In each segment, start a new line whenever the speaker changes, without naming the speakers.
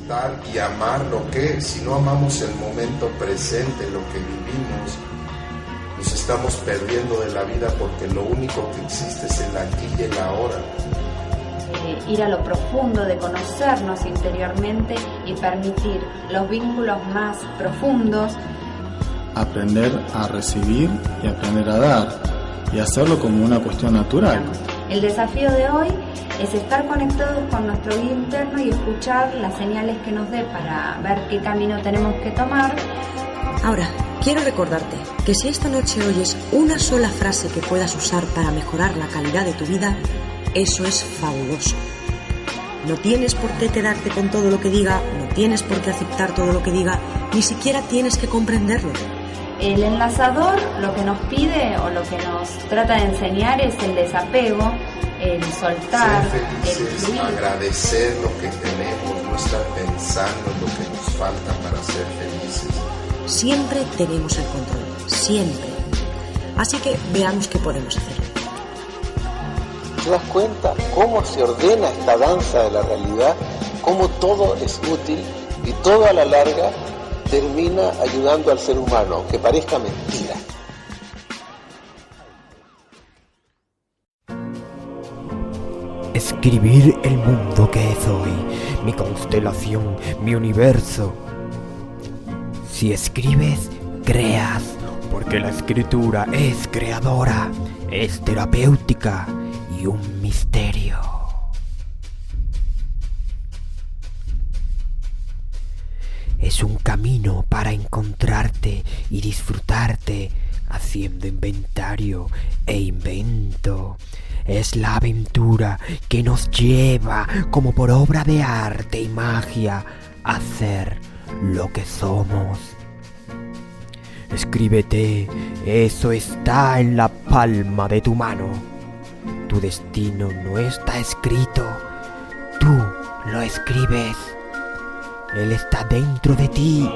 disfrutar y amar lo que es. Si no amamos el momento presente, lo que vivimos, nos estamos perdiendo de la vida, porque lo único que existe es el aquí y el ahora.
Ir a lo profundo de conocernos interiormente y permitir los vínculos más profundos.
Aprender a recibir y aprender a dar, y hacerlo como una cuestión natural.
El desafío de hoy es estar conectados con nuestro guía interno y escuchar las señales que nos dé para ver qué camino tenemos que tomar.
Ahora, quiero recordarte que si esta noche oyes una sola frase que puedas usar para mejorar la calidad de tu vida, eso es fabuloso. No tienes por qué quedarte con todo lo que diga, no tienes por qué aceptar todo lo que diga, ni siquiera tienes que comprenderlo.
El enlazador lo que nos pide o lo que nos trata de enseñar es el desapego, el soltar,
ser felices,
el fluir.
agradecer lo que tenemos, no estar pensando en lo que nos falta para ser felices.
Siempre tenemos el control, siempre. Así que veamos qué podemos hacer.
¿Te das cuenta cómo se ordena esta danza de la realidad? Cómo todo es útil y todo a la larga termina ayudando al ser humano, aunque parezca mentira.
Escribir el mundo que soy, mi constelación, mi universo. Si escribes, creas, porque la escritura es creadora, es terapéutica y un misterio. Es un camino para encontrarte y disfrutarte, haciendo inventario e invento. Es la aventura que nos lleva, como por obra de arte y magia, a ser lo que somos. Escríbete, eso está en la palma de tu mano. Tu destino no está escrito, tú lo escribes. Él está dentro de ti,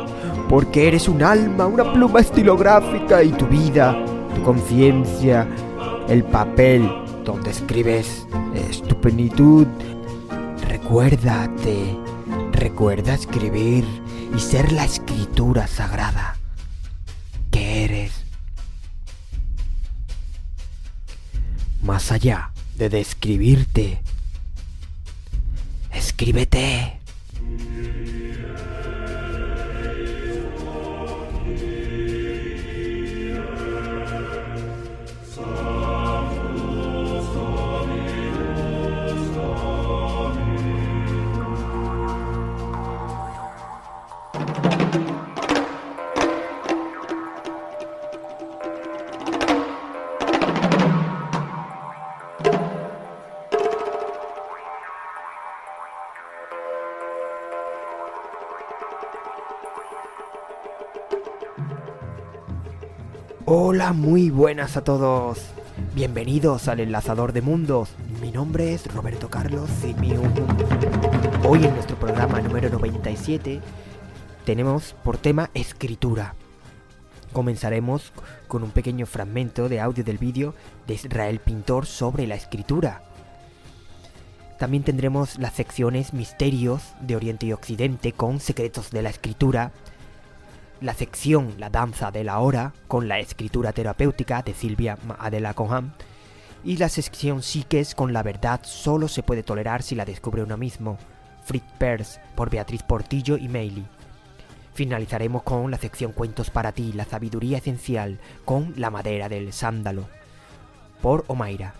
porque eres un alma, una pluma estilográfica, y tu vida, tu conciencia, el papel donde escribes es tu plenitud. Recuérdate, recuerda escribir y ser la escritura sagrada que eres. Más allá de describirte, escríbete. Hola, muy buenas a todos. Bienvenidos al Enlazador de Mundos. Mi nombre es Roberto Carlos Simium. Hoy en nuestro programa número 97 tenemos por tema escritura. Comenzaremos con un pequeño fragmento de audio del vídeo de Israel Pintor sobre la escritura. También tendremos las secciones Misterios de Oriente y Occidente con Secretos de la Escritura, la sección La Danza de la Hora con la escritura terapéutica de Silvia Adela Cohan, y la sección Psiques con La verdad solo se puede tolerar si la descubre uno mismo, Fritz Perls por Beatriz Portillo y Meili. Finalizaremos con la sección Cuentos para ti, la sabiduría esencial con La madera del sándalo por Omaira.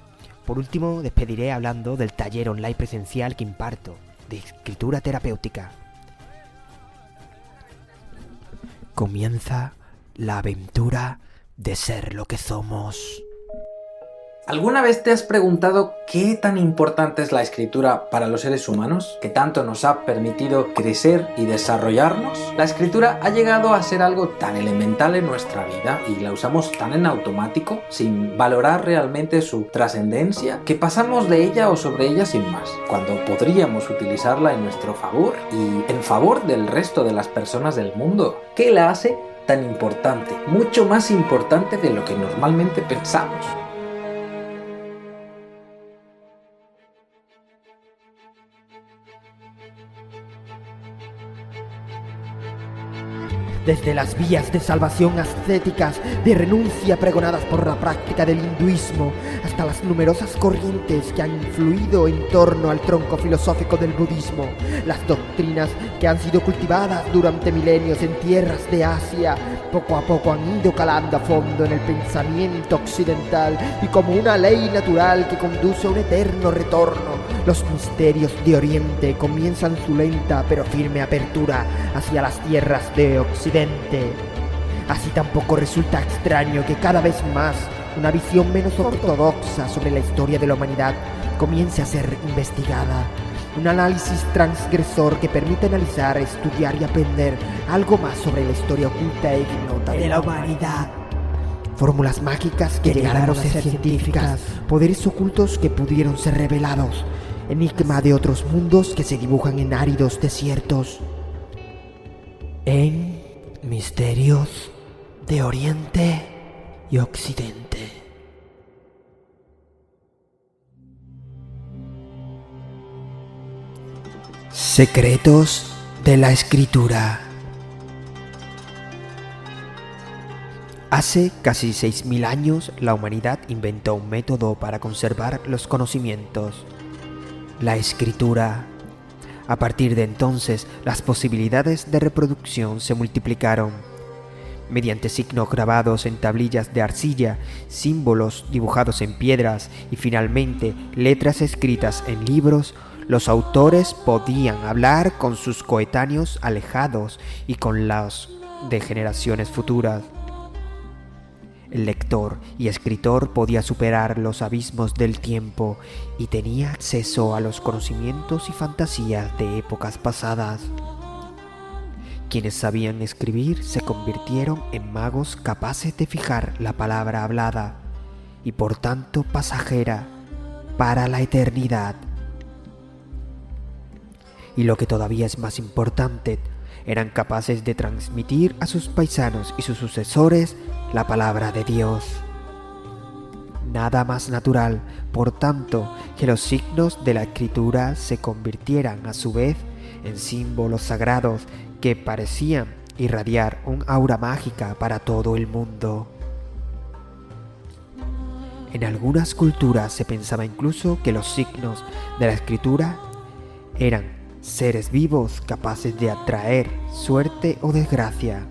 Por último, despediré hablando del taller online presencial que imparto de escritura terapéutica. Comienza la aventura de ser lo que somos.
¿Alguna vez te has preguntado qué tan importante es la escritura para los seres humanos? ¿Qué tanto nos ha permitido crecer y desarrollarnos? La escritura ha llegado a ser algo tan elemental en nuestra vida y la usamos tan en automático, sin valorar realmente su trascendencia, que pasamos de ella o sobre ella sin más, cuando podríamos utilizarla en nuestro favor y en favor del resto de las personas del mundo. ¿Qué la hace tan importante? Mucho más importante de lo que normalmente pensamos.
Desde las vías de salvación ascéticas, de renuncia pregonadas por la práctica del hinduismo, hasta las numerosas corrientes que han influido en torno al tronco filosófico del budismo, las doctrinas que han sido cultivadas durante milenios en tierras de Asia, poco a poco han ido calando a fondo en el pensamiento occidental y como una ley natural que conduce a un eterno retorno, los misterios de Oriente comienzan su lenta pero firme apertura hacia las tierras de Occidente. Así tampoco resulta extraño que cada vez más una visión menos ortodoxa sobre la historia de la humanidad comience a ser investigada. Un análisis transgresor que permite analizar, estudiar y aprender algo más sobre la historia oculta e ignota de la humanidad. Fórmulas mágicas que llegaron a ser científicas, poderes ocultos que pudieron ser revelados, enigma de otros mundos que se dibujan en áridos desiertos. En Misterios de Oriente y Occidente. Secretos de la Escritura. Hace casi 6.000 años la humanidad inventó un método para conservar los conocimientos: la escritura. A partir de entonces, las posibilidades de reproducción se multiplicaron. Mediante signos grabados en tablillas de arcilla, símbolos dibujados en piedras y finalmente letras escritas en libros, los autores podían hablar con sus coetáneos alejados y con los de generaciones futuras. El lector y escritor podía superar los abismos del tiempo y tenía acceso a los conocimientos y fantasías de épocas pasadas. Quienes sabían escribir se convirtieron en magos capaces de fijar la palabra hablada y por tanto pasajera para la eternidad. Y lo que todavía es más importante, eran capaces de transmitir a sus paisanos y sus sucesores la palabra de Dios. Nada más natural, por tanto, que los signos de la escritura se convirtieran a su vez en símbolos sagrados que parecían irradiar un aura mágica para todo el mundo. En algunas culturas se pensaba incluso que los signos de la escritura eran seres vivos capaces de atraer suerte o desgracia.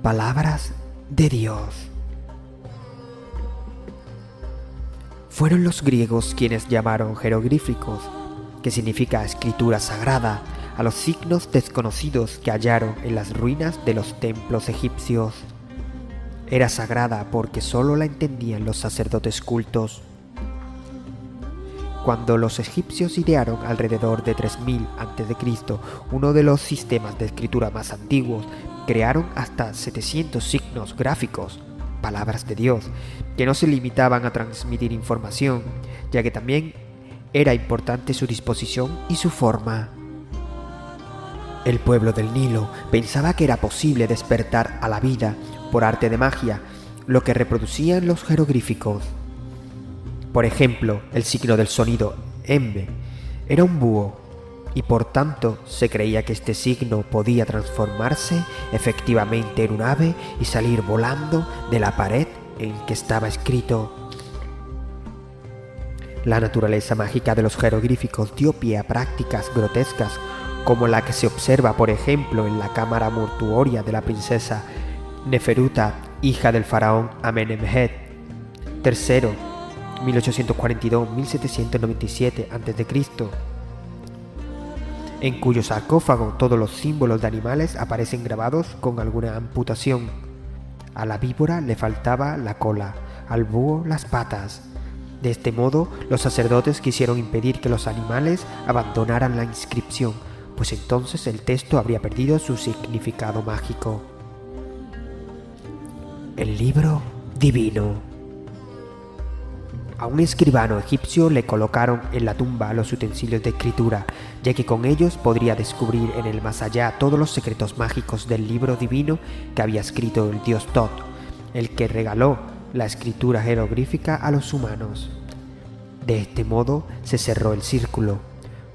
Palabras de Dios. Fueron los griegos quienes llamaron jeroglíficos, que significa escritura sagrada, a los signos desconocidos que hallaron en las ruinas de los templos egipcios. Era sagrada porque solo la entendían los sacerdotes cultos. Cuando los egipcios idearon alrededor de 3000 a.C. uno de los sistemas de escritura más antiguos, crearon hasta 700 signos gráficos, palabras de Dios, que no se limitaban a transmitir información, ya que también era importante su disposición y su forma. El pueblo del Nilo pensaba que era posible despertar a la vida por arte de magia lo que reproducían los jeroglíficos. Por ejemplo, el signo del sonido Embe era un búho y por tanto se creía que este signo podía transformarse efectivamente en un ave y salir volando de la pared en que estaba escrito. La naturaleza mágica de los jeroglíficos dio pie a prácticas grotescas como la que se observa por ejemplo en la cámara mortuoria de la princesa Neferuta, hija del faraón Amenemhet III, 1842-1797 a.C., en cuyo sarcófago todos los símbolos de animales aparecen grabados con alguna amputación. A la víbora le faltaba la cola, al búho las patas. De este modo, los sacerdotes quisieron impedir que los animales abandonaran la inscripción, pues entonces el texto habría perdido su significado mágico. El libro divino. A un escribano egipcio le colocaron en la tumba los utensilios de escritura, ya que con ellos podría descubrir en el más allá todos los secretos mágicos del libro divino que había escrito el dios Tot, el que regaló la escritura jeroglífica a los humanos. De este modo se cerró el círculo,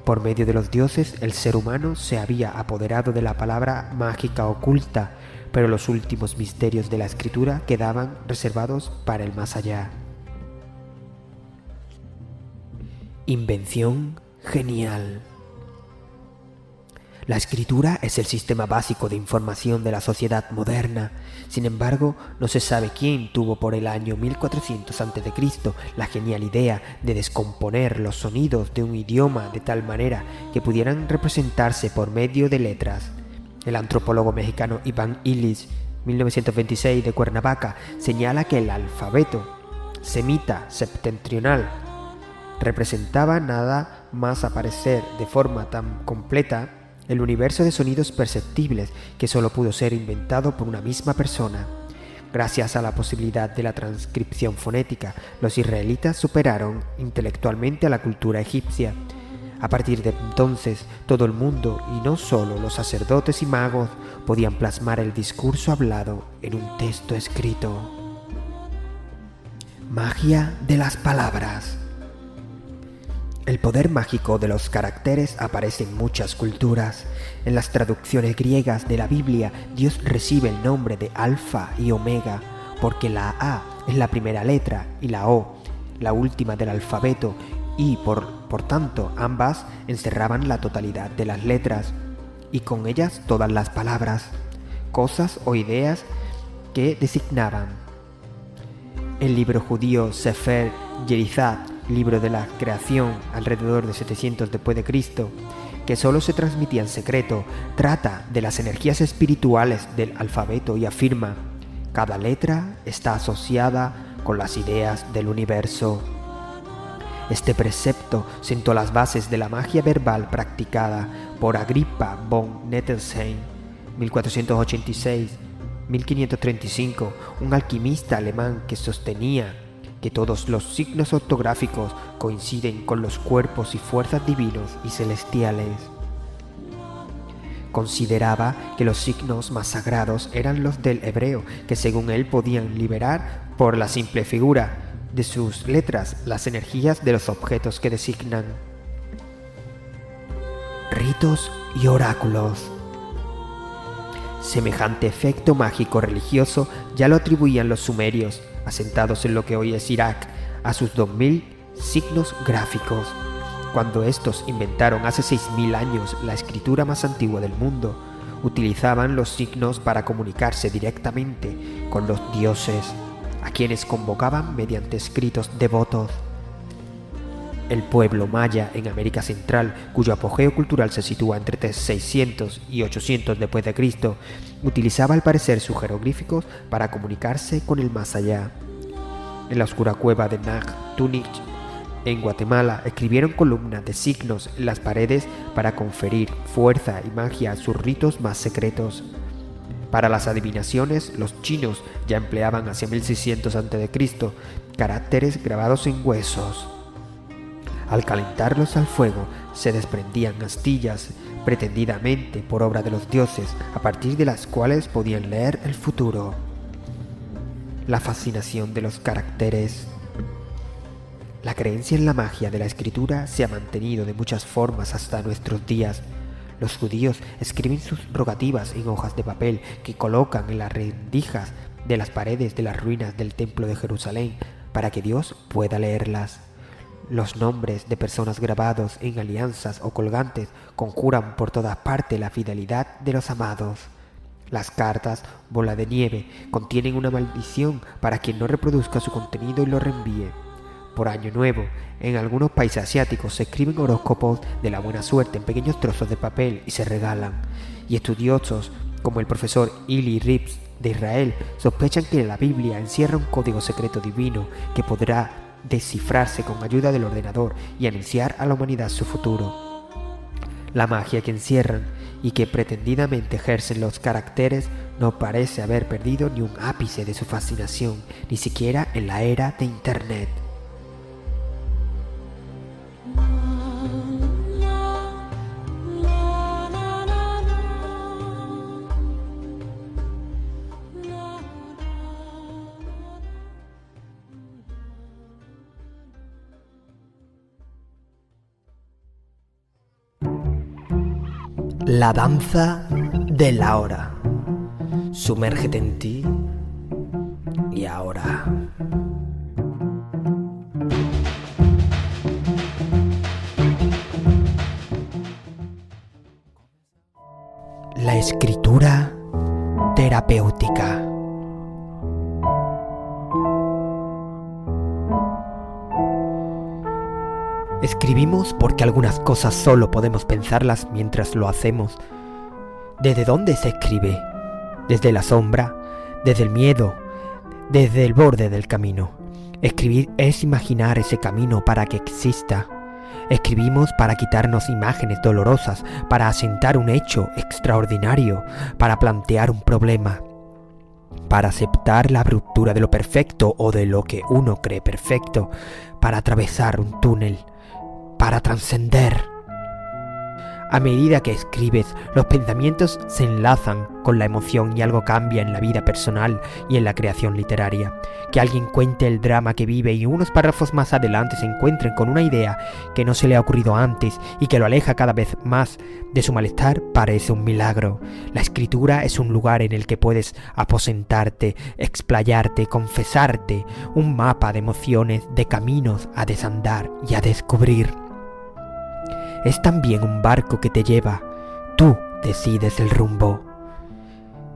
Por medio de los dioses, el ser humano se había apoderado de la palabra mágica oculta, pero los últimos misterios de la escritura quedaban reservados para el más allá. Invención genial. La escritura es el sistema básico de información de la sociedad moderna. Sin embargo, no se sabe quién tuvo por el año 1400 a.C. la genial idea de descomponer los sonidos de un idioma de tal manera que pudieran representarse por medio de letras. El antropólogo mexicano Iván Illich, 1926, de Cuernavaca, señala que el alfabeto semita septentrional representaba nada más aparecer de forma tan completa el universo de sonidos perceptibles que solo pudo ser inventado por una misma persona. Gracias a la posibilidad de la transcripción fonética, los israelitas superaron intelectualmente a la cultura egipcia. A partir de entonces, todo el mundo, y no solo los sacerdotes y magos, podían plasmar el discurso hablado en un texto escrito. Magia de las palabras. El poder mágico de los caracteres aparece en muchas culturas. En las traducciones griegas de la Biblia, Dios recibe el nombre de Alfa y Omega, porque la A es la primera letra y la O, la última del alfabeto, y por tanto ambas encerraban la totalidad de las letras, y con ellas todas las palabras, cosas o ideas que designaban. El libro judío Sefer Yerizat, libro de la creación, alrededor de 700 después de Cristo, que solo se transmitía en secreto, trata de las energías espirituales del alfabeto y afirma: cada letra está asociada con las ideas del universo. Este precepto sentó las bases de la magia verbal practicada por Agrippa von Nettelsheim, 1486-1535, un alquimista alemán que sostenía que todos los signos ortográficos coinciden con los cuerpos y fuerzas divinos y celestiales. Consideraba que los signos más sagrados eran los del hebreo, que según él podían liberar por la simple figura de sus letras las energías de los objetos que designan. Ritos y oráculos. Semejante efecto mágico religioso ya lo atribuían los sumerios, asentados en lo que hoy es Irak, a sus 2000 signos gráficos. Cuando estos inventaron hace 6000 años la escritura más antigua del mundo, utilizaban los signos para comunicarse directamente con los dioses, a quienes convocaban mediante escritos devotos. El pueblo maya en América Central, cuyo apogeo cultural se sitúa entre 600 y 800 después de Cristo, utilizaba al parecer sus jeroglíficos para comunicarse con el más allá. En la oscura cueva de Nag Tunich, en Guatemala, escribieron columnas de signos en las paredes para conferir fuerza y magia a sus ritos más secretos. Para las adivinaciones, los chinos ya empleaban hacia 1600 a.C. caracteres grabados en huesos. Al calentarlos al fuego, se desprendían astillas, pretendidamente por obra de los dioses, a partir de las cuales podían leer el futuro. La fascinación de los caracteres. La creencia en la magia de la escritura se ha mantenido de muchas formas hasta nuestros días. Los judíos escriben sus rogativas en hojas de papel que colocan en las rendijas de las paredes de las ruinas del Templo de Jerusalén para que Dios pueda leerlas. Los nombres de personas grabados en alianzas o colgantes conjuran por todas partes la fidelidad de los amados. Las cartas, bola de nieve, contienen una maldición para quien no reproduzca su contenido y lo reenvíe. Por Año Nuevo, en algunos países asiáticos se escriben horóscopos de la buena suerte en pequeños trozos de papel y se regalan. Y estudiosos, como el profesor Eli Rips de Israel, sospechan que la Biblia encierra un código secreto divino que podrá descifrarse con ayuda del ordenador y anunciar a la humanidad su futuro. La magia que encierran y que pretendidamente ejercen los caracteres no parece haber perdido ni un ápice de su fascinación, ni siquiera en la era de Internet. La danza de la hora. Sumérgete en ti y ahora. La escritura terapéutica. Escribimos porque algunas cosas solo podemos pensarlas mientras lo hacemos. ¿Desde dónde se escribe? Desde la sombra, desde el miedo, desde el borde del camino. Escribir es imaginar ese camino para que exista. Escribimos para quitarnos imágenes dolorosas, para asentar un hecho extraordinario, para plantear un problema, para aceptar la ruptura de lo perfecto o de lo que uno cree perfecto, para atravesar un túnel, para trascender. A medida que escribes, los pensamientos se enlazan con la emoción y algo cambia en la vida personal y en la creación literaria. Que alguien cuente el drama que vive y unos párrafos más adelante se encuentren con una idea que no se le ha ocurrido antes y que lo aleja cada vez más de su malestar parece un milagro. La escritura es un lugar en el que puedes aposentarte, explayarte, confesarte, un mapa de emociones, de caminos a desandar y a descubrir. Es también un barco que te lleva. Tú decides el rumbo.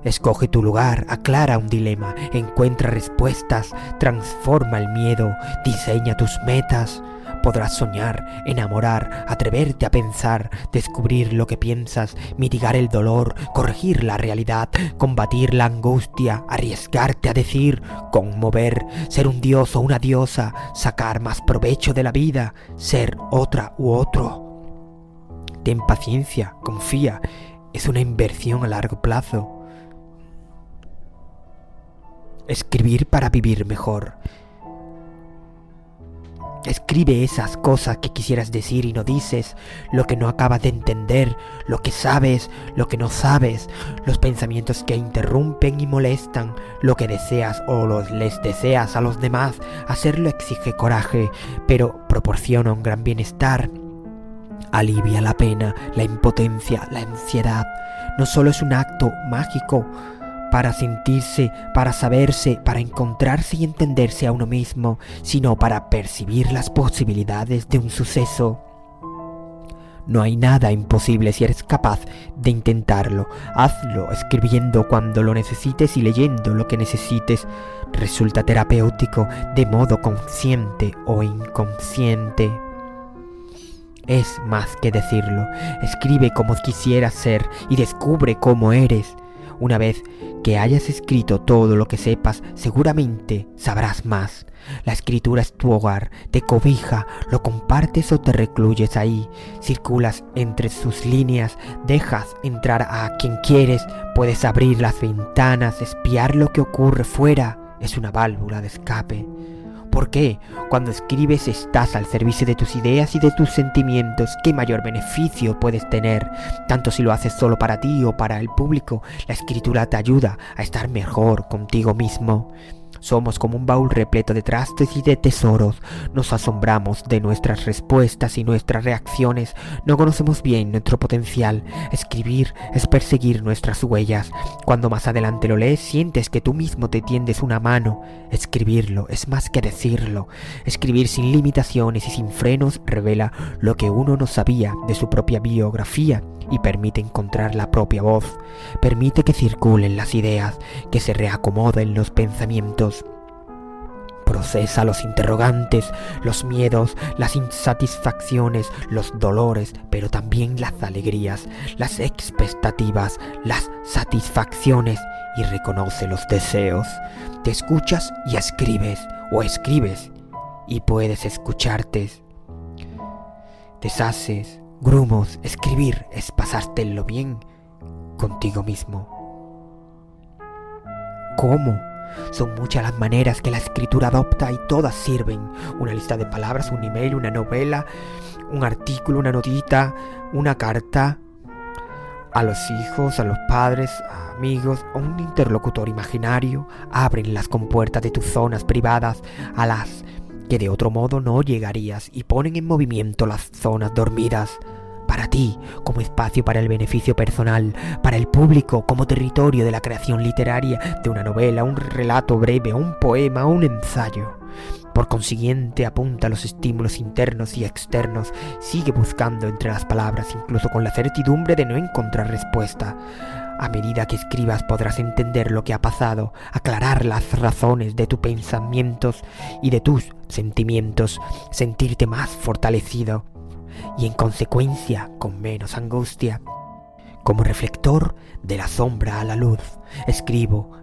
Escoge tu lugar, aclara un dilema, encuentra respuestas, transforma el miedo, diseña tus metas. Podrás soñar, enamorar, atreverte a pensar, descubrir lo que piensas, mitigar el dolor, corregir la realidad, combatir la angustia, arriesgarte a decir, conmover, ser un dios o una diosa, sacar más provecho de la vida, ser otra u otro. Ten paciencia, confía, es una inversión a largo plazo. Escribir para vivir mejor. Escribe esas cosas que quisieras decir y no dices, lo que no acabas de entender, lo que sabes, lo que no sabes, los pensamientos que interrumpen y molestan, lo que deseas o les deseas a los demás. Hacerlo exige coraje, pero proporciona un gran bienestar. Alivia la pena, la impotencia, la ansiedad. No solo es un acto mágico para sentirse, para saberse, para encontrarse y entenderse a uno mismo, sino para percibir las posibilidades de un suceso. No hay nada imposible si eres capaz de intentarlo. Hazlo escribiendo cuando lo necesites y leyendo lo que necesites. Resulta terapéutico de modo consciente o inconsciente. Es más que decirlo. Escribe como quisieras ser y descubre cómo eres. Una vez que hayas escrito todo lo que sepas, seguramente sabrás más. La escritura es tu hogar, te cobija, lo compartes o te recluyes ahí. Circulas entre sus líneas, dejas entrar a quien quieres, puedes abrir las ventanas, espiar lo que ocurre fuera. Es una válvula de escape. ¿Por qué? Cuando escribes estás al servicio de tus ideas y de tus sentimientos. ¿Qué mayor beneficio puedes tener? Tanto si lo haces solo para ti o para el público, la escritura te ayuda a estar mejor contigo mismo. Somos como un baúl repleto de trastes y de tesoros. Nos asombramos de nuestras respuestas y nuestras reacciones. No conocemos bien nuestro potencial. Escribir es perseguir nuestras huellas. Cuando más adelante lo lees, sientes que tú mismo te tiendes una mano. Escribirlo es más que decirlo. Escribir sin limitaciones y sin frenos revela lo que uno no sabía de su propia biografía y permite encontrar la propia voz. Permite que circulen las ideas, que se reacomoden los pensamientos. Procesa los interrogantes, los miedos, las insatisfacciones, los dolores, pero también las alegrías, las expectativas, las satisfacciones, y reconoce los deseos. Te escuchas y escribes, o escribes y puedes escucharte. Deshaces grumos. Escribir es pasártelo bien contigo mismo. ¿Cómo? Son muchas las maneras que la escritura adopta y todas sirven. Una lista de palabras, un email, una novela, un artículo, una notita, una carta a los hijos, a los padres, a amigos o un interlocutor imaginario. Abren las compuertas de tus zonas privadas a las que de otro modo no llegarías y ponen en movimiento las zonas dormidas. para ti como espacio para el beneficio personal, para el público como territorio de la creación literaria de una novela, un relato breve, un poema, un ensayo. Por consiguiente, apunta a los estímulos internos y externos, sigue buscando entre las palabras, incluso con la certidumbre de no encontrar respuesta. A medida que escribas podrás entender lo que ha pasado, aclarar las razones de tus pensamientos y de tus sentimientos, sentirte más fortalecido y en consecuencia con menos angustia. Como reflector de la sombra a la luz,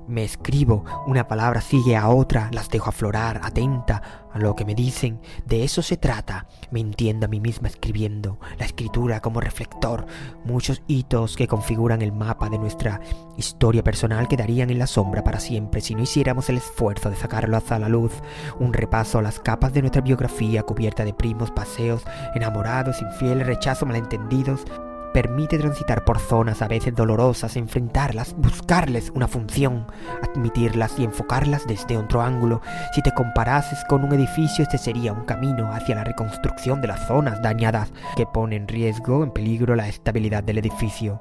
me escribo, una palabra sigue a otra, las dejo aflorar, atenta a lo que me dicen, de eso se trata, me entiendo a mí misma escribiendo, la escritura como reflector, muchos hitos que configuran el mapa de nuestra historia personal quedarían en la sombra para siempre si no hiciéramos el esfuerzo de sacarlos a la luz, un repaso a las capas de nuestra biografía cubierta de primos, paseos, enamorados, infieles, rechazos, malentendidos, permite transitar por zonas a veces dolorosas, enfrentarlas, buscarles una función, admitirlas y enfocarlas desde otro ángulo. Si te comparases con un edificio, este sería un camino hacia la reconstrucción de las zonas dañadas que pone en riesgo, en peligro la estabilidad del edificio.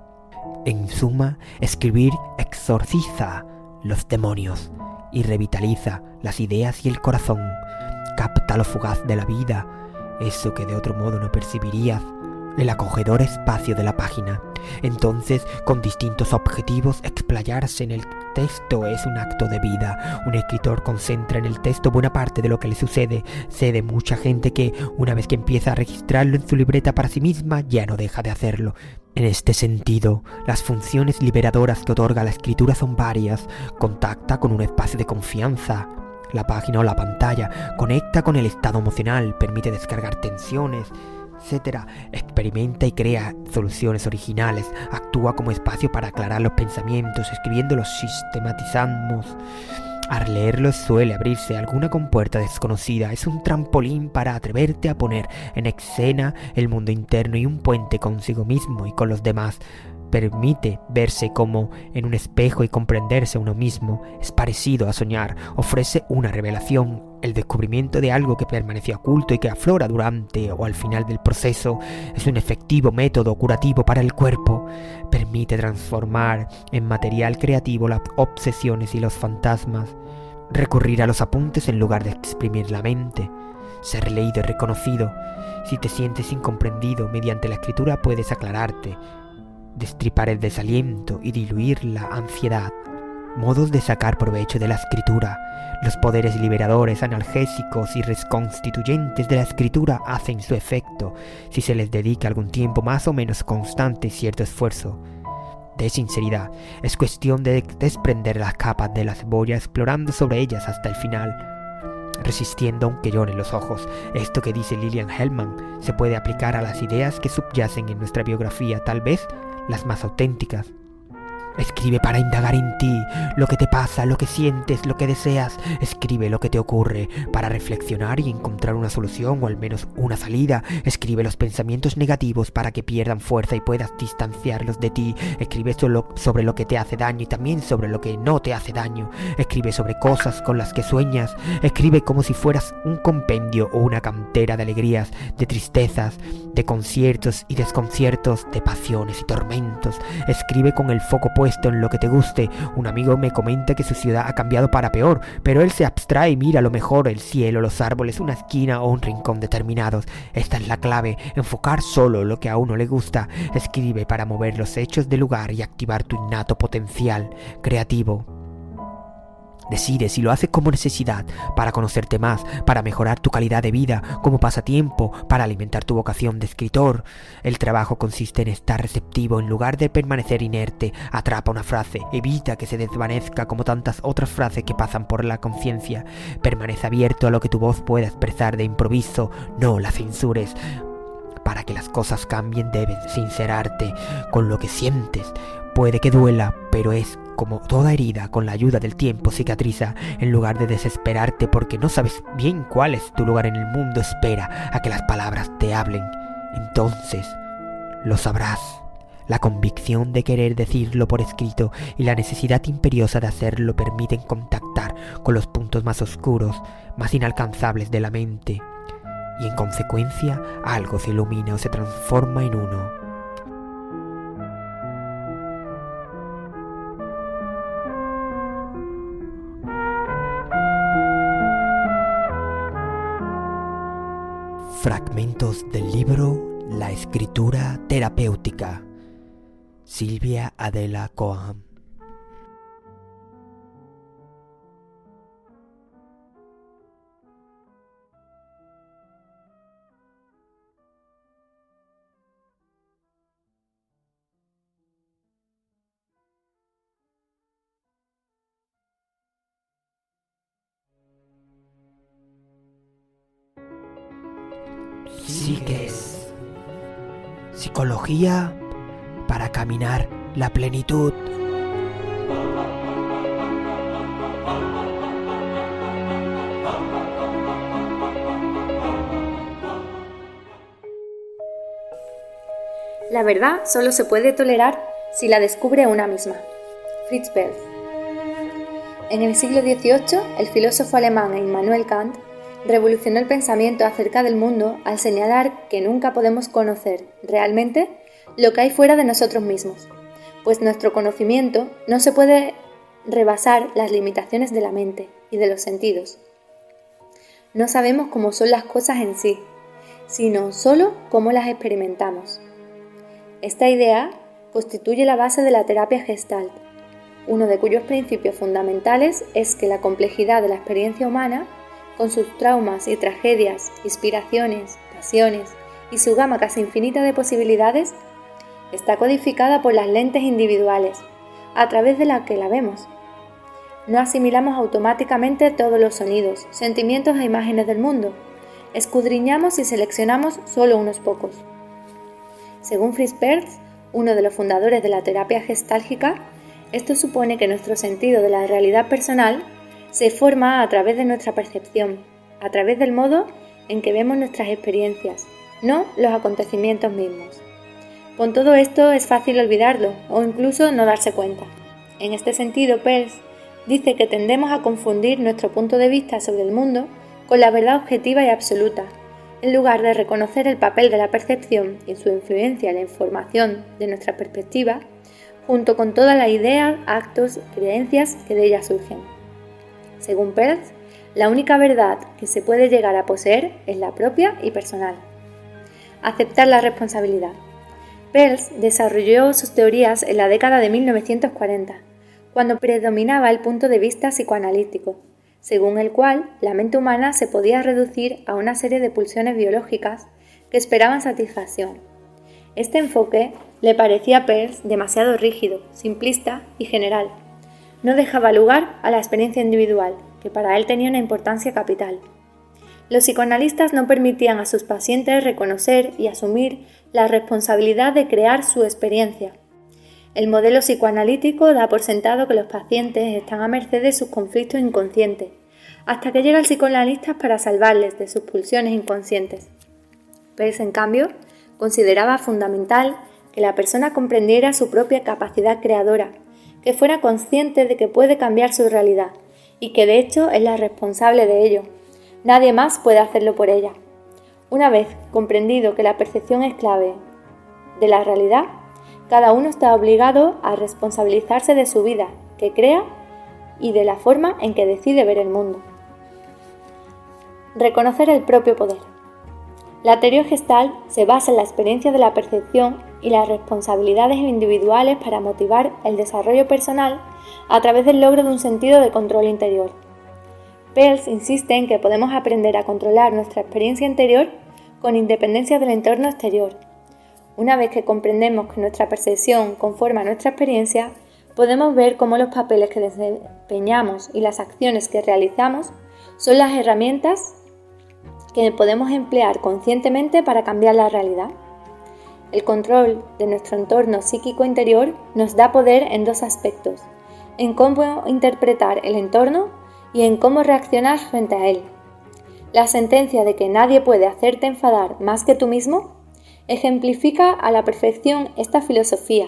En suma, escribir exorciza los demonios y revitaliza las ideas y el corazón. Capta lo fugaz de la vida, eso que de otro modo no percibirías, el acogedor espacio de la página. Entonces, con distintos objetivos, explayarse en el texto es un acto de vida. Un escritor concentra en el texto buena parte de lo que le sucede. Sé de mucha gente que, una vez que empieza a registrarlo en su libreta para sí misma, ya no deja de hacerlo. En este sentido, las funciones liberadoras que otorga la escritura son varias. Contacta con un espacio de confianza, la página o la pantalla, conecta con el estado emocional, permite descargar tensiones, etc. Experimenta y crea soluciones originales, actúa como espacio para aclarar los pensamientos, escribiendo los sistematizamos. Al leerlos suele abrirse alguna compuerta desconocida, es un trampolín para atreverte a poner en escena el mundo interno y un puente consigo mismo y con los demás. Permite verse como en un espejo y comprenderse a uno mismo. Es parecido a soñar, ofrece una revelación, el descubrimiento de algo que permaneció oculto y que aflora durante o al final del proceso. Es un efectivo método curativo para el cuerpo. Permite transformar en material creativo las obsesiones y los fantasmas. Recurrir a los apuntes en lugar de exprimir la mente. Ser leído y reconocido. Si te sientes incomprendido, mediante la escritura puedes aclararte, destripar el desaliento y diluir la ansiedad. Modos de sacar provecho de la escritura. Los poderes liberadores, analgésicos y reconstituyentes de la escritura hacen su efecto si se les dedica algún tiempo más o menos constante y cierto esfuerzo de sinceridad. Es cuestión de desprender las capas de la cebolla explorando sobre ellas hasta el final, resistiendo aunque lloren los ojos. Esto que dice Lilian Hellman se puede aplicar a las ideas que subyacen en nuestra biografía, tal vez las más auténticas. Escribe para indagar en ti, lo que te pasa, lo que sientes, lo que deseas. Escribe lo que te ocurre para reflexionar y encontrar una solución o al menos una salida. Escribe los pensamientos negativos para que pierdan fuerza y puedas distanciarlos de ti. Escribe sobre lo que te hace daño y también sobre lo que no te hace daño. Escribe sobre cosas con las que sueñas. Escribe como si fueras un compendio o una cantera de alegrías, de tristezas, de conciertos y desconciertos, de pasiones y tormentos. Escribe con el foco puesto en lo que te guste. Un amigo me comenta que su ciudad ha cambiado para peor, pero él se abstrae y mira lo mejor, el cielo, los árboles, una esquina o un rincón determinados. Esta es la clave, enfocar solo lo que a uno le gusta. Escribe para mover los hechos del lugar y activar tu innato potencial creativo. Decide si lo haces como necesidad, para conocerte más, para mejorar tu calidad de vida, como pasatiempo, para alimentar tu vocación de escritor. El trabajo consiste en estar receptivo en lugar de permanecer inerte. Atrapa una frase, evita que se desvanezca como tantas otras frases que pasan por la conciencia. Permanece abierto a lo que tu voz pueda expresar de improviso, no la censures. Para que las cosas cambien debes sincerarte con lo que sientes. Puede que duela, pero es como toda herida, con la ayuda del tiempo cicatriza. En lugar de desesperarte porque no sabes bien cuál es tu lugar en el mundo, espera a que las palabras te hablen. Entonces lo sabrás. La convicción de querer decirlo por escrito y la necesidad imperiosa de hacerlo permiten contactar con los puntos más oscuros, más inalcanzables de la mente. y en consecuencia algo se ilumina o se transforma en uno. Fragmentos del libro La escritura terapéutica. Silvia Adela Cohen. Psiques. Psicología para caminar la plenitud.
La verdad solo se puede tolerar si la descubre una misma. Fritz Perls. En el siglo XVIII, el filósofo alemán Immanuel Kant revolucionó el pensamiento acerca del mundo al señalar que nunca podemos conocer realmente lo que hay fuera de nosotros mismos, pues nuestro conocimiento no se puede rebasar las limitaciones de la mente y de los sentidos. No sabemos cómo son las cosas en sí, sino solo cómo las experimentamos. Esta idea constituye la base de la terapia Gestalt, uno de cuyos principios fundamentales es que la complejidad de la experiencia humana, con sus traumas y tragedias, inspiraciones, pasiones y su gama casi infinita de posibilidades, está codificada por las lentes individuales, a través de las que la vemos. No asimilamos automáticamente todos los sonidos, sentimientos e imágenes del mundo. Escudriñamos y seleccionamos solo unos pocos. Según Fritz Perls, uno de los fundadores de la terapia gestálgica, esto supone que nuestro sentido de la realidad personal se forma a través de nuestra percepción, a través del modo en que vemos nuestras experiencias, no los acontecimientos mismos. Con todo esto es fácil olvidarlo o incluso no darse cuenta. En este sentido, Perls dice que tendemos a confundir nuestro punto de vista sobre el mundo con la verdad objetiva y absoluta, en lugar de reconocer el papel de la percepción y su influencia en la información de nuestra perspectiva, junto con todas las ideas, actos y creencias que de ella surgen. Según Perls, la única verdad que se puede llegar a poseer es la propia y personal. Aceptar la responsabilidad. Perls desarrolló sus teorías en la década de 1940, cuando predominaba el punto de vista psicoanalítico, según el cual la mente humana se podía reducir a una serie de pulsiones biológicas que esperaban satisfacción. Este enfoque le parecía a Perls demasiado rígido, simplista y general. No dejaba lugar a la experiencia individual, que para él tenía una importancia capital. Los psicoanalistas no permitían a sus pacientes reconocer y asumir la responsabilidad de crear su experiencia. El modelo psicoanalítico da por sentado que los pacientes están a merced de sus conflictos inconscientes, hasta que llega el psicoanalista para salvarles de sus pulsiones inconscientes. Perls, en cambio, consideraba fundamental que la persona comprendiera su propia capacidad creadora, que fuera consciente de que puede cambiar su realidad y que de hecho es la responsable de ello. Nadie más puede hacerlo por ella. Una vez comprendido que la percepción es clave de la realidad, cada uno está obligado a responsabilizarse de su vida, que crea, y de la forma en que decide ver el mundo. Reconocer el propio poder. La teoría Gestalt se basa en la experiencia de la percepción y las responsabilidades individuales para motivar el desarrollo personal a través del logro de un sentido de control interior. Perls insiste en que podemos aprender a controlar nuestra experiencia interior con independencia del entorno exterior. Una vez que comprendemos que nuestra percepción conforma nuestra experiencia, podemos ver cómo los papeles que desempeñamos y las acciones que realizamos son las herramientas que podemos emplear conscientemente para cambiar la realidad. El control de nuestro entorno psíquico interior nos da poder en dos aspectos: en cómo interpretar el entorno y en cómo reaccionar frente a él. La sentencia de que nadie puede hacerte enfadar más que tú mismo ejemplifica a la perfección esta filosofía,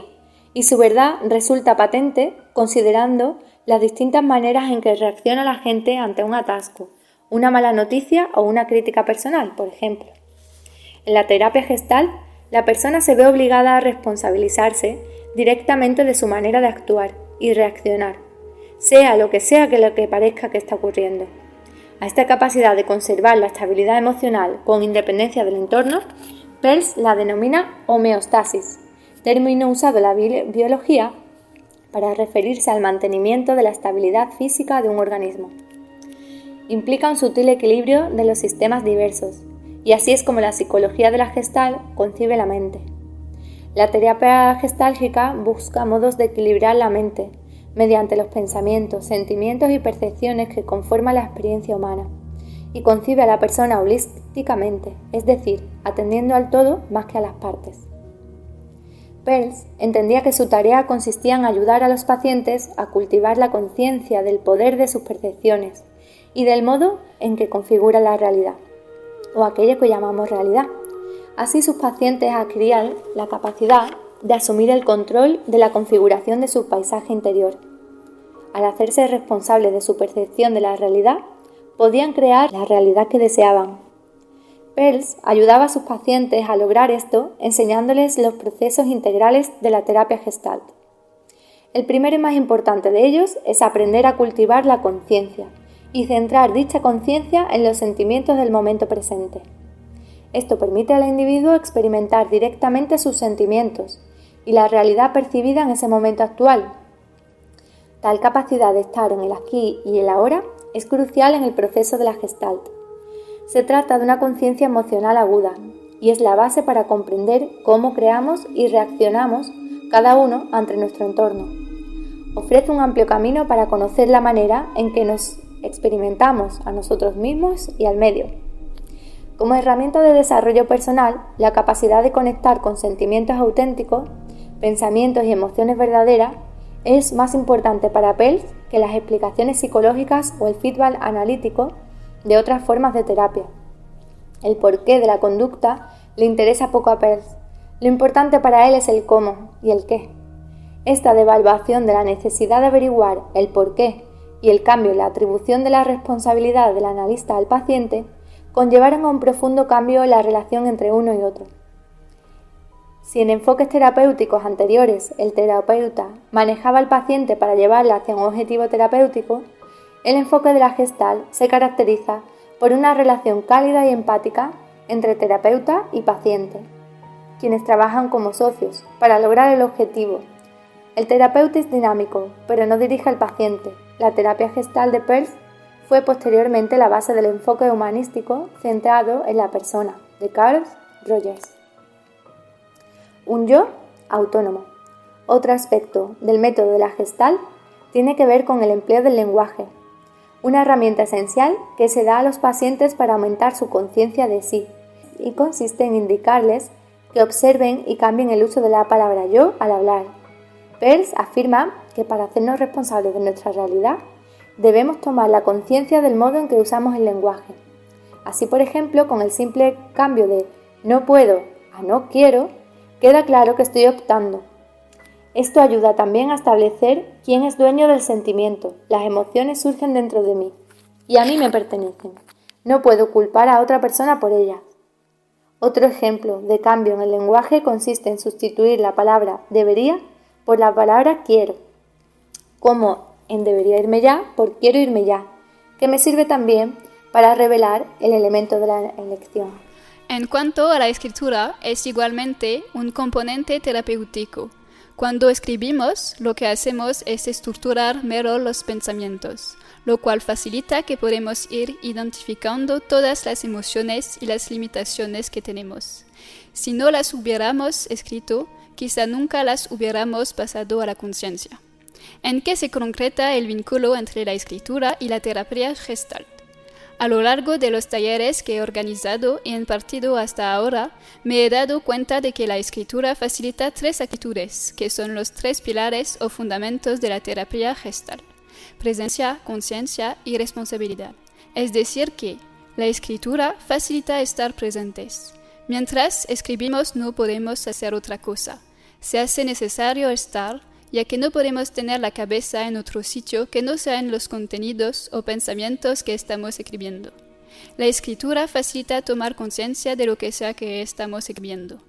y su verdad resulta patente considerando las distintas maneras en que reacciona la gente ante un atasco, una mala noticia o una crítica personal, por ejemplo. En la terapia Gestalt, la persona se ve obligada a responsabilizarse directamente de su manera de actuar y reaccionar, sea lo que parezca que está ocurriendo. A esta capacidad de conservar la estabilidad emocional con independencia del entorno, Peirce la denomina homeostasis, término usado en la biología para referirse al mantenimiento de la estabilidad física de un organismo. Implica un sutil equilibrio de los sistemas diversos, y así es como la psicología de la Gestalt concibe la mente. La terapia gestálgica busca modos de equilibrar la mente mediante los pensamientos, sentimientos y percepciones que conforman la experiencia humana, y concibe a la persona holísticamente, es decir, atendiendo al todo más que a las partes. Peirce entendía que su tarea consistía en ayudar a los pacientes a cultivar la conciencia del poder de sus percepciones y del modo en que configura la realidad, o aquello que llamamos realidad. Así sus pacientes adquirían la capacidad de asumir el control de la configuración de su paisaje interior. Al hacerse responsables de su percepción de la realidad, podían crear la realidad que deseaban. Peirce ayudaba a sus pacientes a lograr esto enseñándoles los procesos integrales de la terapia Gestalt. El primero y más importante de ellos es aprender a cultivar la conciencia y centrar dicha conciencia en los sentimientos del momento presente. Esto permite al individuo experimentar directamente sus sentimientos y la realidad percibida en ese momento actual. Tal capacidad de estar en el aquí y el ahora es crucial en el proceso de la Gestalt. Se trata de una conciencia emocional aguda y es la base para comprender cómo creamos y reaccionamos cada uno ante nuestro entorno. Ofrece un amplio camino para conocer la manera en que nos experimentamos a nosotros mismos y al medio. Como herramienta de desarrollo personal, la capacidad de conectar con sentimientos auténticos, pensamientos y emociones verdaderas es más importante para Peirce que las explicaciones psicológicas o el feedback analítico de otras formas de terapia. El porqué de la conducta le interesa poco a Peirce. Lo importante para él es el cómo y el qué. Esta devaluación de la necesidad de averiguar el porqué y el cambio en la atribución de la responsabilidad del analista al paciente conllevaron a un profundo cambio en la relación entre uno y otro. Si en enfoques terapéuticos anteriores el terapeuta manejaba al paciente para llevarle hacia un objetivo terapéutico, el enfoque de la Gestalt se caracteriza por una relación cálida y empática entre terapeuta y paciente, quienes trabajan como socios para lograr el objetivo. El terapeuta es dinámico, pero no dirige al paciente. La terapia Gestalt de Peirce fue posteriormente la base del enfoque humanístico centrado en la persona, de Carl Rogers. Un yo autónomo. Otro aspecto del método de la Gestalt tiene que ver con el empleo del lenguaje, una herramienta esencial que se da a los pacientes para aumentar su conciencia de sí, y consiste en indicarles que observen y cambien el uso de la palabra yo al hablar. Peirce afirma que para hacernos responsables de nuestra realidad, debemos tomar la conciencia del modo en que usamos el lenguaje. Así, por ejemplo, con el simple cambio de no puedo a no quiero, queda claro que estoy optando. Esto ayuda también a establecer quién es dueño del sentimiento. Las emociones surgen dentro de mí y a mí me pertenecen. No puedo culpar a otra persona por ellas. Otro ejemplo de cambio en el lenguaje consiste en sustituir la palabra debería por la palabra quiero, como en debería irme ya por quiero irme ya, que me sirve también para revelar el elemento de la elección.
En cuanto a la escritura, es igualmente un componente terapéutico. Cuando escribimos, lo que hacemos es estructurar mejor los pensamientos, lo cual facilita que podamos ir identificando todas las emociones y las limitaciones que tenemos. Si no las hubiéramos escrito, quizá nunca las hubiéramos pasado a la conciencia. ¿En qué se concreta el vínculo entre la escritura y la terapia Gestalt? A lo largo de los talleres que he organizado y impartido hasta ahora, me he dado cuenta de que la escritura facilita tres actitudes, que son los tres pilares o fundamentos de la terapia Gestalt: presencia, conciencia y responsabilidad. Es decir que la escritura facilita estar presentes. Mientras escribimos no podemos hacer otra cosa. Se hace necesario estar, ya que no podemos tener la cabeza en otro sitio que no sean los contenidos o pensamientos que estamos escribiendo. La escritura facilita tomar conciencia de lo que sea que estamos escribiendo.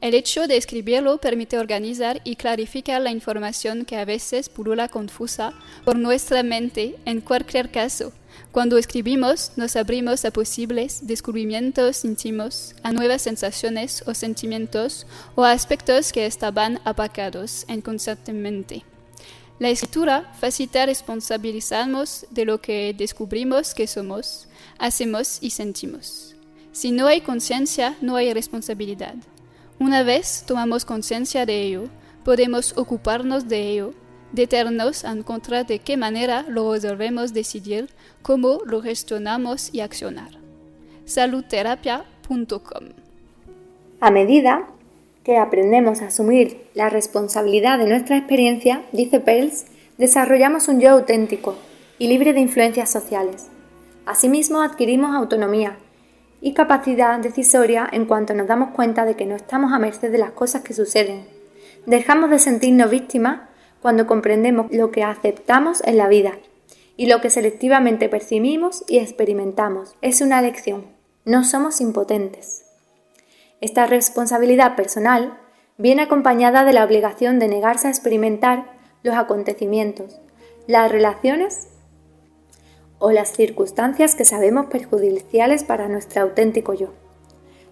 El hecho de escribirlo permite organizar y clarificar la información que a veces pulula confusa por nuestra mente. En cualquier caso, cuando escribimos, nos abrimos a posibles descubrimientos íntimos, a nuevas sensaciones o sentimientos o a aspectos que estaban apagados inconscientemente. La escritura facilita responsabilizarnos de lo que descubrimos que somos, hacemos y sentimos. Si no hay conciencia, no hay responsabilidad. Una vez tomamos conciencia de ello, podemos ocuparnos de ello, detenernos a encontrar de qué manera lo resolvemos, decidir cómo lo gestionamos y accionar. saludterapia.com.
A medida que aprendemos a asumir la responsabilidad de nuestra experiencia, dice Peirce, desarrollamos un yo auténtico y libre de influencias sociales. Asimismo, adquirimos autonomía y capacidad decisoria en cuanto nos damos cuenta de que no estamos a merced de las cosas que suceden. Dejamos de sentirnos víctimas cuando comprendemos lo que aceptamos en la vida y lo que selectivamente percibimos y experimentamos. Es una elección. No somos impotentes. Esta responsabilidad personal viene acompañada de la obligación de negarse a experimentar los acontecimientos, las relaciones o las circunstancias que sabemos perjudiciales para nuestro auténtico yo.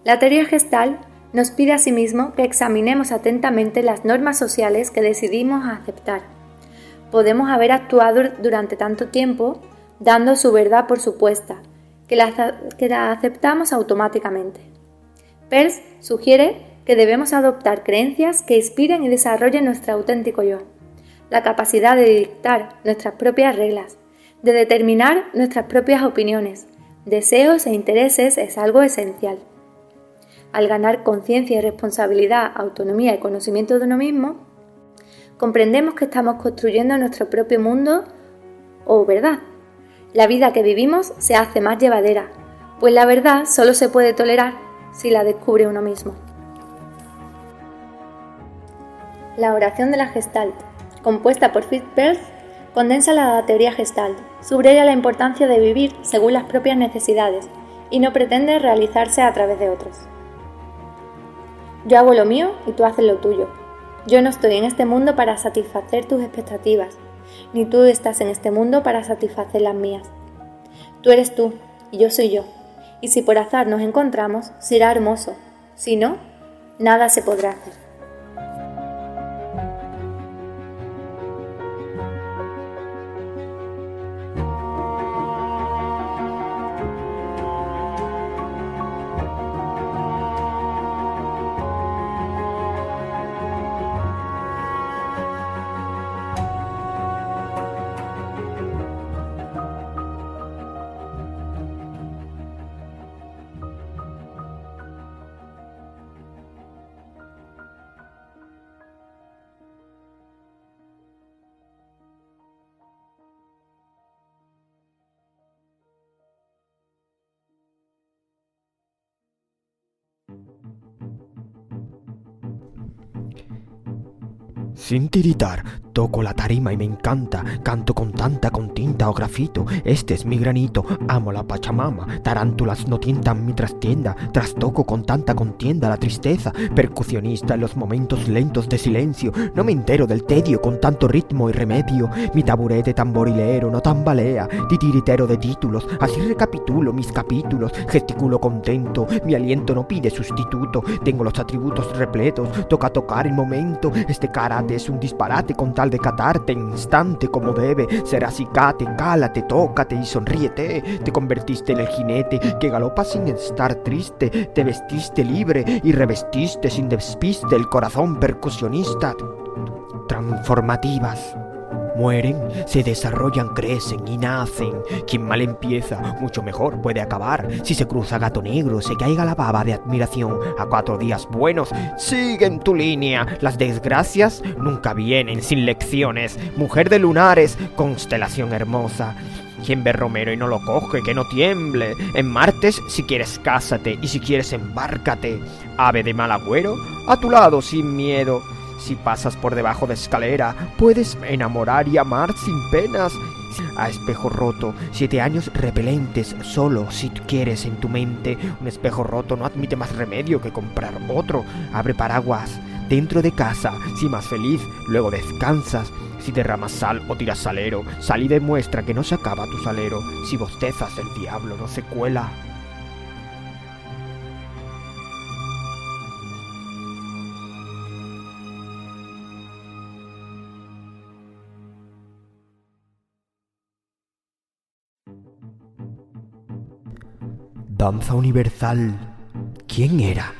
La teoría Gestalt nos pide asimismo que examinemos atentamente las normas sociales que decidimos aceptar. Podemos haber actuado durante tanto tiempo dando su verdad por supuesta, que la aceptamos automáticamente. Peirce sugiere que debemos adoptar creencias que inspiren y desarrollen nuestro auténtico yo, la capacidad de dictar nuestras propias reglas, de determinar nuestras propias opiniones, deseos e intereses es algo esencial. Al ganar conciencia y responsabilidad, autonomía y conocimiento de uno mismo, comprendemos que estamos construyendo nuestro propio mundo o verdad. La vida que vivimos se hace más llevadera, pues la verdad solo se puede tolerar si la descubre uno mismo. La oración de la Gestalt, compuesta por Fritz Perls, condensa la teoría Gestalt, subraya la importancia de vivir según las propias necesidades y no pretende realizarse a través de otros. Yo hago lo mío y tú haces lo tuyo. Yo no estoy en este mundo para satisfacer tus expectativas, ni tú estás en este mundo para satisfacer las mías. Tú eres tú y yo soy yo, y si por azar nos encontramos, será hermoso. Si no, nada se podrá hacer.
Sin tiritar, toco la tarima y me encanta. Canto con tinta o grafito. Este es mi granito, amo la Pachamama. Tarántulas no tientan mi trastienda. Trastoco con tanta contienda la tristeza. Percusionista en los momentos lentos de silencio. No me entero del tedio con tanto ritmo y remedio. Mi taburete tamborilero no tambalea. Titiritero de títulos, así recapitulo mis capítulos. Gesticulo contento, mi aliento no pide sustituto. Tengo los atributos repletos, toca tocar el momento. Este karate es un disparate con tal de catarte en instante como debe. Ser acicate, cálate, tócate y sonríete. Te convertiste en el jinete que galopa sin estar triste. Te vestiste libre y revestiste sin despiste el corazón percusionista. Transformativas. Mueren, se desarrollan, crecen y nacen. Quien mal empieza, mucho mejor puede acabar. Si se cruza gato negro, se caiga la baba de admiración. A 4 días buenos, sigue en tu línea. Las desgracias nunca vienen sin lecciones. Mujer de lunares, constelación hermosa. Quien ve Romero y no lo coge, que no tiemble. En martes, si quieres cásate, y si quieres embárcate. Ave de mal agüero, a tu lado sin miedo. Si pasas por debajo de escalera, puedes enamorar y amar sin penas. A espejo roto, 7 años repelentes, solo si quieres en tu mente. Un espejo roto no admite más remedio que comprar otro. Abre paraguas dentro de casa, si más feliz, luego descansas. Si derramas sal o tiras salero, sal y demuestra que no se acaba tu salero. Si bostezas, el diablo no se cuela. Danza universal. ¿Quién era?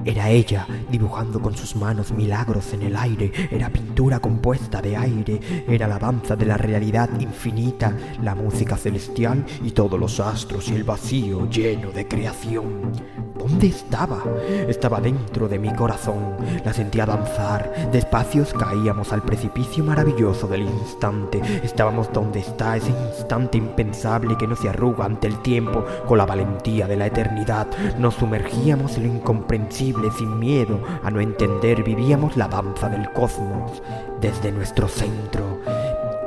Era ella, dibujando con sus manos milagros en el aire. Era pintura compuesta de aire. Era la danza de la realidad infinita, la música celestial y todos los astros y el vacío lleno de creación. ¿Dónde estaba? Estaba dentro de mi corazón. La sentía danzar. Despacio caíamos al precipicio maravilloso del instante. Estábamos donde está ese instante impensable que no se arruga ante el tiempo, con la valentía de la eternidad. Nos sumergíamos en lo incomprensible sin miedo a no entender. Vivíamos la danza del cosmos desde nuestro centro.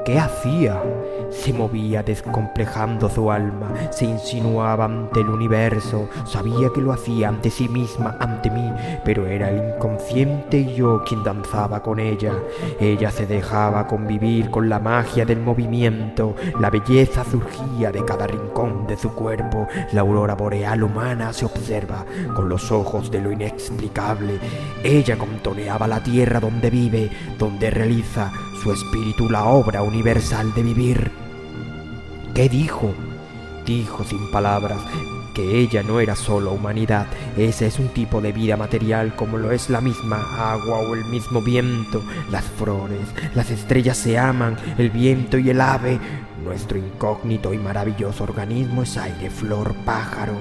¿Qué hacía? Se movía descomplejando su alma, se insinuaba ante el universo, sabía que lo hacía ante sí misma, ante mí, pero era el inconsciente y yo quien danzaba con ella. Ella se dejaba convivir con la magia del movimiento, la belleza surgía de cada rincón de su cuerpo, la aurora boreal humana se observa con los ojos de lo inexplicable. Ella contoneaba la tierra donde vive, donde realiza su espíritu la obra universal de vivir. ¿Qué dijo? Dijo sin palabras que ella no era solo humanidad. Ese es un tipo de vida material como lo es la misma agua o el mismo viento. Las flores, las estrellas se aman, el viento y el ave. Nuestro incógnito y maravilloso organismo es aire, flor, pájaro.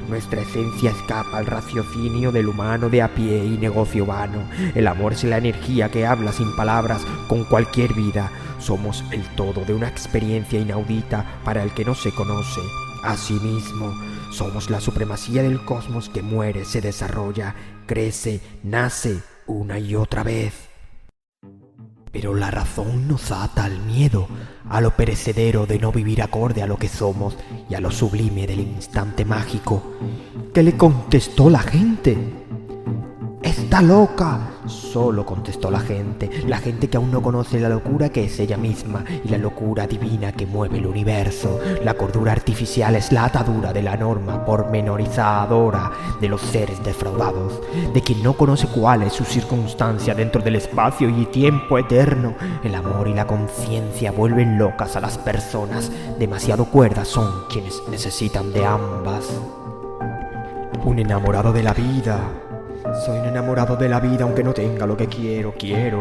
Nuestra esencia escapa al raciocinio del humano de a pie y negocio vano. El amor es la energía que habla sin palabras con cualquier vida. Somos el todo de una experiencia inaudita para el que no se conoce. Asimismo, somos la supremacía del cosmos que muere, se desarrolla, crece, nace una y otra vez. Pero la razón nos ata al miedo, a lo perecedero de no vivir acorde a lo que somos y a lo sublime del instante mágico. ¿Qué le contestó la gente? ¡Está loca! Solo contestó la gente que aún no conoce la locura que es ella misma y la locura divina que mueve el universo. La cordura artificial es la atadura de la norma pormenorizadora de los seres defraudados, de quien no conoce cuál es su circunstancia dentro del espacio y tiempo eterno. El amor y la conciencia vuelven locas a las personas, demasiado cuerdas son quienes necesitan de ambas. Un enamorado de la vida. Soy un enamorado de la vida aunque no tenga lo que quiero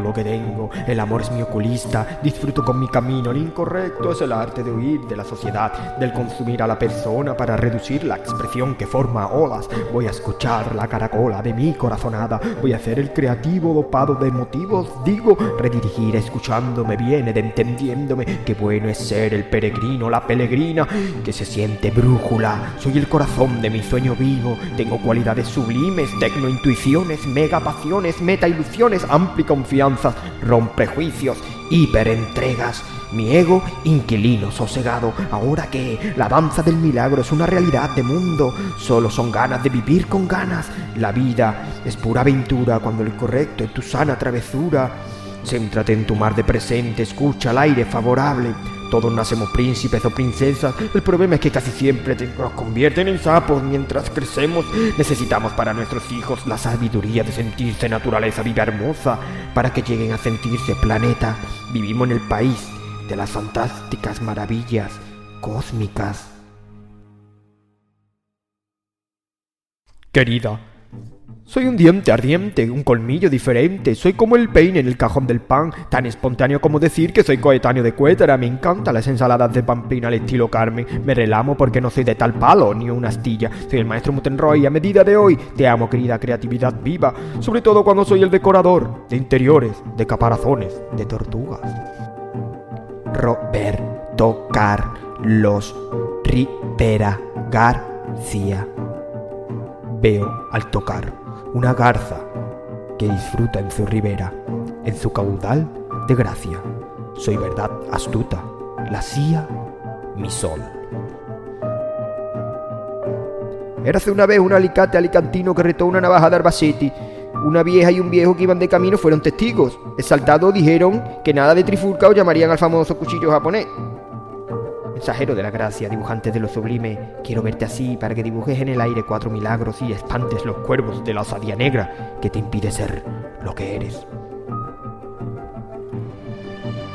lo que tengo. El amor es mi oculista, disfruto con mi camino. El incorrecto es el arte de huir de la sociedad, del consumir a la persona para reducir la expresión que forma olas. Voy a escuchar la caracola de mi corazonada, voy a hacer el creativo dopado de motivos. Digo, redirigir escuchándome viene de entendiéndome. Qué bueno es ser el peregrino, la peregrina que se siente brújula. Soy el corazón de mi sueño vivo, tengo cualidades sublimes, tecnointuiciones, mega pasiones, meta ilusiones, amplia confianza, rompejuicios, hiperentregas. Mi ego, inquilino sosegado. Ahora que la danza del milagro es una realidad de mundo, solo son ganas de vivir con ganas. La vida es pura aventura cuando lo correcto es tu sana travesura. Céntrate en tu mar de presente, escucha el aire favorable. Todos nacemos príncipes o princesas. El problema es que casi siempre nos convierten en sapos mientras crecemos. Necesitamos para nuestros hijos la sabiduría de sentirse naturaleza viva hermosa, para que lleguen a sentirse planeta. Vivimos en el país de las fantásticas maravillas cósmicas. Querida, soy un diente ardiente, un colmillo diferente. Soy como el peine en el cajón del pan, tan espontáneo como decir que soy coetáneo de Cuétara. Me encantan las ensaladas de pampina al estilo Carmen. Me relamo porque no soy de tal palo ni una astilla. Soy el maestro Mutenroy a medida de hoy. Te amo, querida creatividad viva, sobre todo cuando soy el decorador de interiores, de caparazones, de tortugas. Roberto Carlos Rivera García. Veo al tocar una garza que disfruta en su ribera, en su caudal de gracia. Soy verdad astuta, La hacía mi sol. Érase una vez un alicate alicantino que retó una navaja de Albacete. Una vieja y un viejo que iban de camino fueron testigos. Exaltados dijeron que nada de trifulca o llamarían al famoso cuchillo japonés. Mensajero de la gracia, dibujante de lo sublime, quiero verte así para que dibujes en el aire 4 milagros y espantes los cuervos de la osadía negra que te impide ser lo que eres.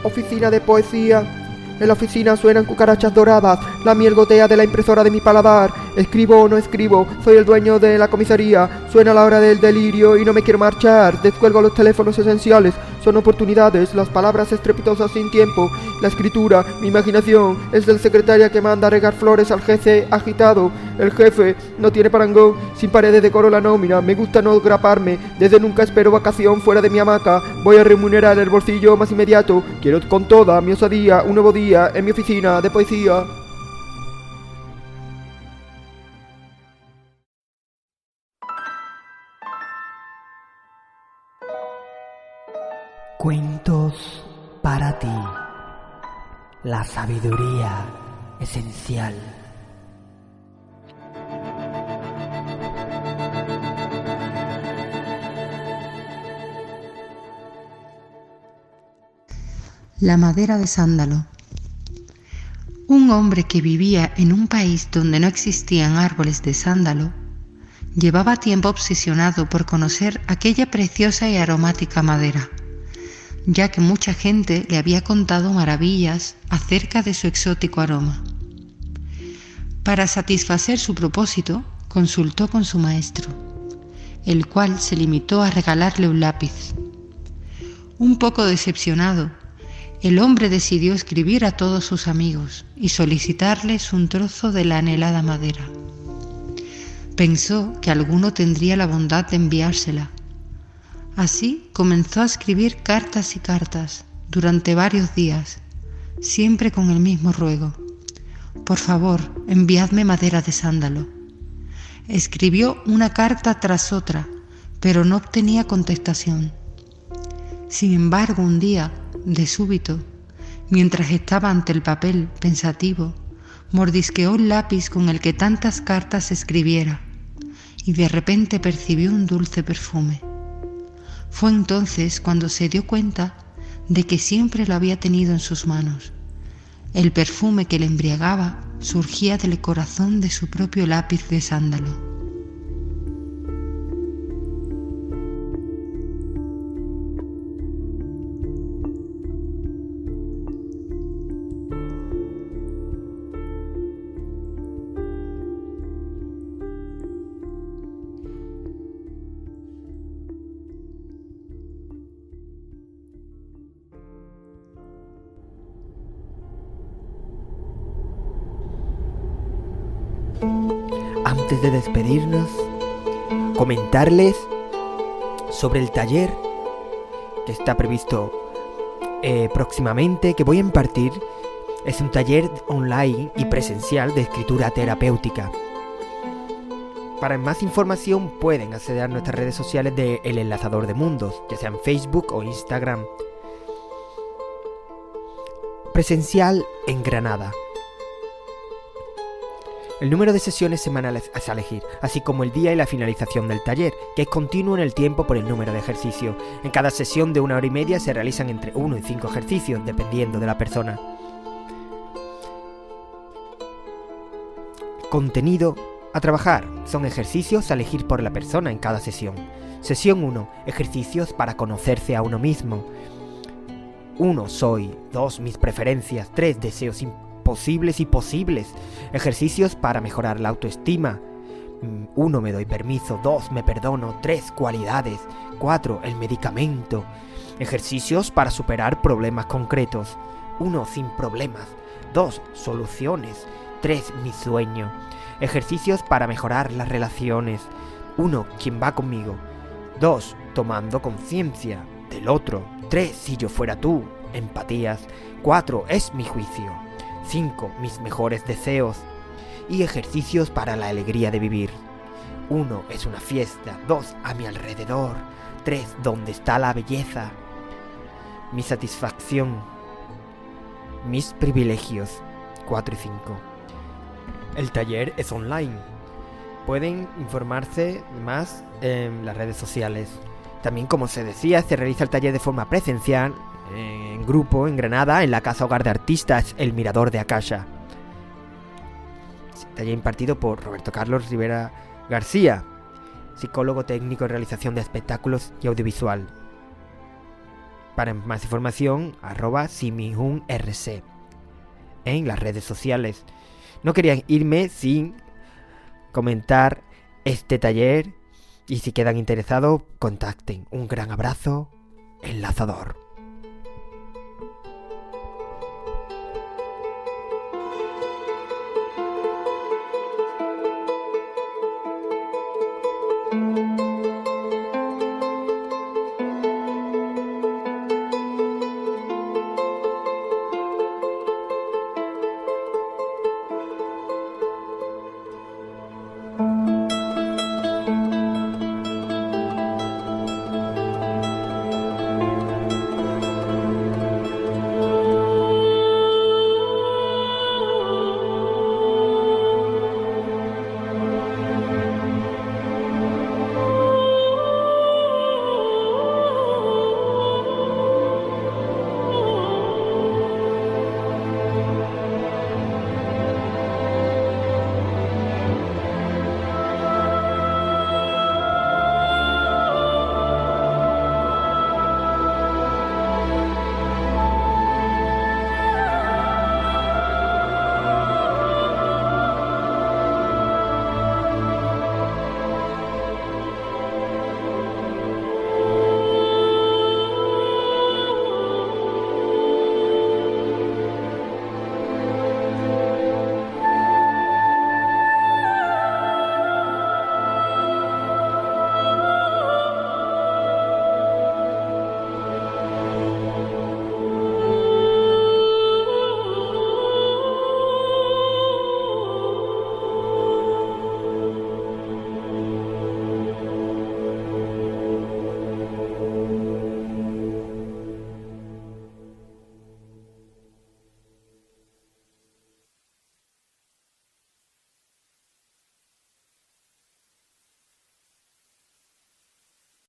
Oficina de poesía. En la oficina suenan cucarachas doradas, la miel gotea de la impresora de mi paladar. Escribo o no escribo, soy el dueño de la comisaría. Suena la hora del delirio y no me quiero marchar. Descuelgo los teléfonos esenciales, son oportunidades, las palabras estrepitosas sin tiempo. La escritura, mi imaginación, es del secretaria que manda a regar flores al jefe agitado. El jefe no tiene parangón, sin paredes decoro la nómina. Me gusta no graparme, desde nunca espero vacación fuera de mi hamaca. Voy a remunerar el bolsillo más inmediato. Quiero con toda mi osadía un nuevo día en mi oficina de poesía. Cuentos para ti. La sabiduría esencial.
La madera de sándalo. Un hombre que vivía en un país donde no existían árboles de sándalo llevaba tiempo obsesionado por conocer aquella preciosa y aromática madera, ya que mucha gente le había contado maravillas acerca de su exótico aroma. Para satisfacer su propósito, consultó con su maestro, el cual se limitó a regalarle un lápiz. Un poco decepcionado, el hombre decidió escribir a todos sus amigos y solicitarles un trozo de la anhelada madera. Pensó que alguno tendría la bondad de enviársela. Así comenzó a escribir cartas y cartas durante varios días, siempre con el mismo ruego: por favor, enviadme madera de sándalo. Escribió una carta tras otra, pero no obtenía contestación. Sin embargo, un día, de súbito, mientras estaba ante el papel pensativo, mordisqueó el lápiz con el que tantas cartas escribiera, y de repente percibió un dulce perfume. Fue entonces cuando se dio cuenta de que siempre lo había tenido en sus manos. El perfume que le embriagaba surgía del corazón de su propio lápiz de sándalo.
Antes de despedirnos, comentarles sobre el taller que está previsto próximamente, que voy a impartir. Es un taller online y presencial de escritura terapéutica. Para más información pueden acceder a nuestras redes sociales de El Enlazador de Mundos, ya sean Facebook o Instagram. Presencial en Granada. El número de sesiones semanales es a elegir, así como el día y la finalización del taller, que es continuo en el tiempo por el número de ejercicios. En cada sesión de 1 hora y media se realizan entre 1 y 5 ejercicios, dependiendo de la persona. Contenido a trabajar. Son ejercicios a elegir por la persona en cada sesión. Sesión 1. Ejercicios para conocerse a uno mismo. 1. Soy. 2. Mis preferencias. 3. Deseos posibles y posibles. Ejercicios para mejorar la autoestima. 1. Me doy permiso. 2. Me perdono. 3. Cualidades. 4. El medicamento. Ejercicios para superar problemas concretos. 1. Sin problemas. 2. Soluciones. 3. Mi sueño. Ejercicios para mejorar las relaciones. 1. ¿Quién va conmigo? 2. Tomando conciencia del otro. 3. Si yo fuera tú. Empatías. 4. Es mi juicio. 5. Mis mejores deseos. Y ejercicios para la alegría de vivir. 1. Es una fiesta. 2. A mi alrededor. 3. ¿Dónde está la belleza? Mi satisfacción. Mis privilegios 4 y 5. El taller es online. Pueden informarse más en las redes sociales. También, como se decía, se realiza el taller de forma presencial, en grupo, en Granada, en la Casa Hogar de Artistas El Mirador de Akasha. Taller impartido por Roberto Carlos Rivera García, psicólogo técnico en realización de espectáculos y audiovisual. Para más información, @simihunrc en las redes sociales. No quería irme sin comentar este taller, y si quedan interesados, contacten. Un gran abrazo, enlazador.